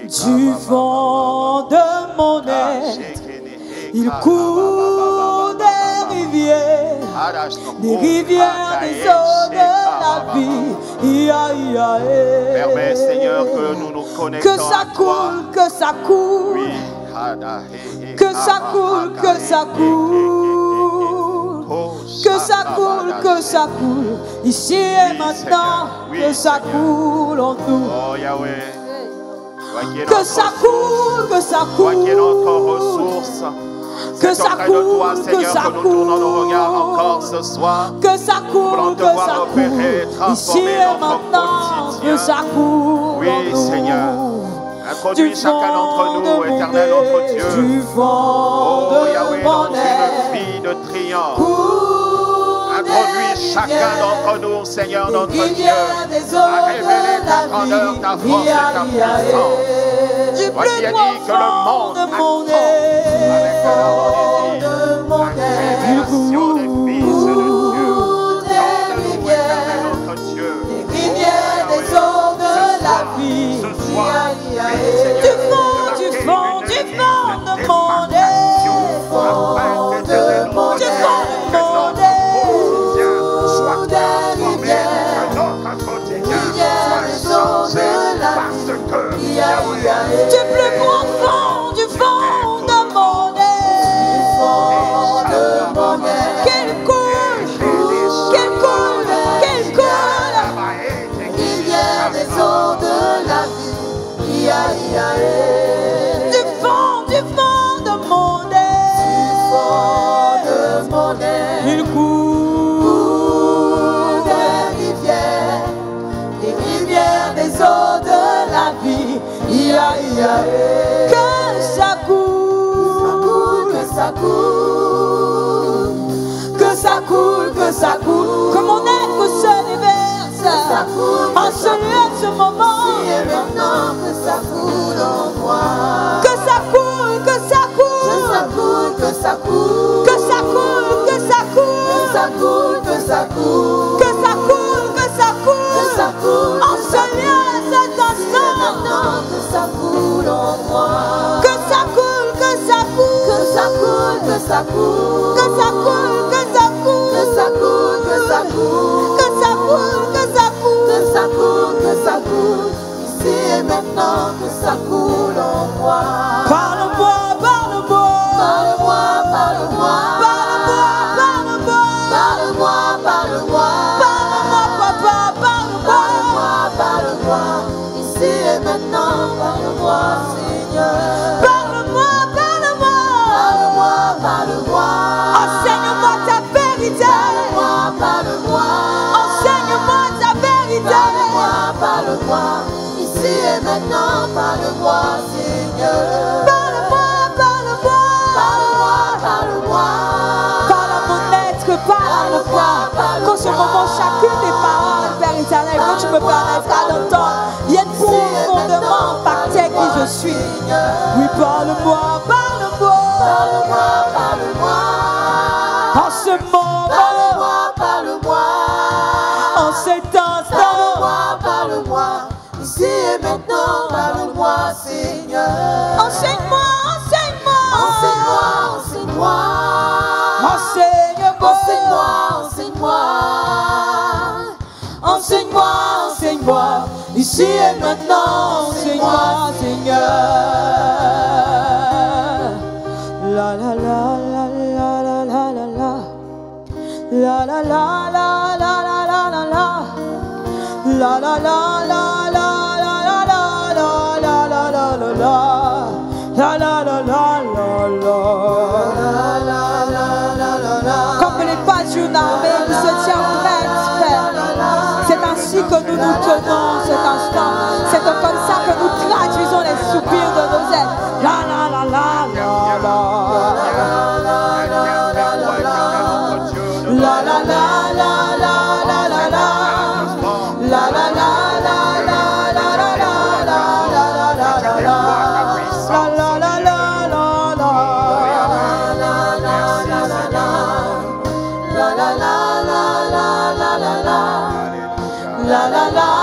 Du fond de mon être, il coule des rivières des eaux de la vie. Permets, Seigneur, que nous nous connectons que ça coule, que ça coule, oui. Que ça coule, que ça coule, que ça coule, que ça coule, ici et maintenant, que ça coule en nous. Oh Yahweh, que ça coule, que ça coule, qu'il y ait notre ressource. Que ça coule, que ça coule, que nous tournons nos regards encore ce soir. Que ça coule, que ça coule, ici et maintenant, que ça coule. Oui, Seigneur. Introduis chacun d'entre nous, éternel notre Dieu. Oh Yahweh, dans une vie de triomphe. Introduis chacun d'entre nous, Seigneur notre Dieu, à révéler ta grandeur, ta force et ta puissance. Toi qui as dit que le monde attend avec la révélation des fils de Dieu. Donne-nous, éternel notre Dieu, des rivières, des eaux de la vie. ce soir, Du fond de mon être, du plus profond du fond de mon être, qu'il coule, qu'il coule, qu'il coule, rivière des eaux de la vie, du fond de mon être, il coule des rivières des eaux de la vie. Que ça coule, que ça coule, que ça coule, que ça coule, que mon être se déverse en ce lieu, ce moment, et maintenant que ça coule en moi, que ça coule, que ça coule, que ça coule, que ça coule, que ça coule, que ça coule, que ça coule, que ça coule, que ça coule, que ça coule, en ce lieu, cet instant, que ça coule en moi, que ça coule, que ça coule, que ça coule, que ça coule, que ça coule, que ça coule, que ça coule, que ça coule, que ça coule, que ça coule, que ça coule, que ça coule, ici et maintenant, que ça coule en moi. Parle-moi, parle-moi, parle-moi, parle-moi, parle-moi, parle-moi, parle-moi, parle-moi, papa, parle-moi, parle-moi, ici et maintenant, parle-moi, Seigneur. Parle-moi, parle-moi, parle-moi, parle-moi. Enseigne-moi ta vérité. Parle-moi, parle-moi. Enseigne-moi ta vérité. Parle-moi, parle-moi. Ici et maintenant, parle-moi, Seigneur. Parle-moi, parle-moi. Parle-moi, parle-moi. Parle à mon être, parle-moi. Qu'en ce moment, chacune des paroles, Père éternel, que tu me permettras d'entendre, viennent profondément impacter qui je suis. Oui, parle-moi, parle-moi. Parle-moi, parle-moi. En ce moment, parle-moi, parle-moi. En cet instant, parle-moi, parle-moi. Ici et maintenant, parle-moi, Seigneur. Enseigne-moi, enseigne-moi. Enseigne-moi, enseigne-moi. Enseigne-moi, enseigne-moi, enseigne-moi. Enseigne-moi, enseigne-moi. Ici et maintenant, enseigne-moi, Seigneur. La la la la la la la la la. La la la la la la la la la. La la la la la la la la la la la la la la. La la la la la la. Comme les pas d'une armée qui se tient prête, Père. C'est ainsi que nous nous tenons cet instant. C'est comme ça que nous traduisons les soupirs de nos êtres. La la la la la la. La la la la la la la la. La la la la la la la la la la la la la. La la la la la la. La la la la la la la la. La la la la.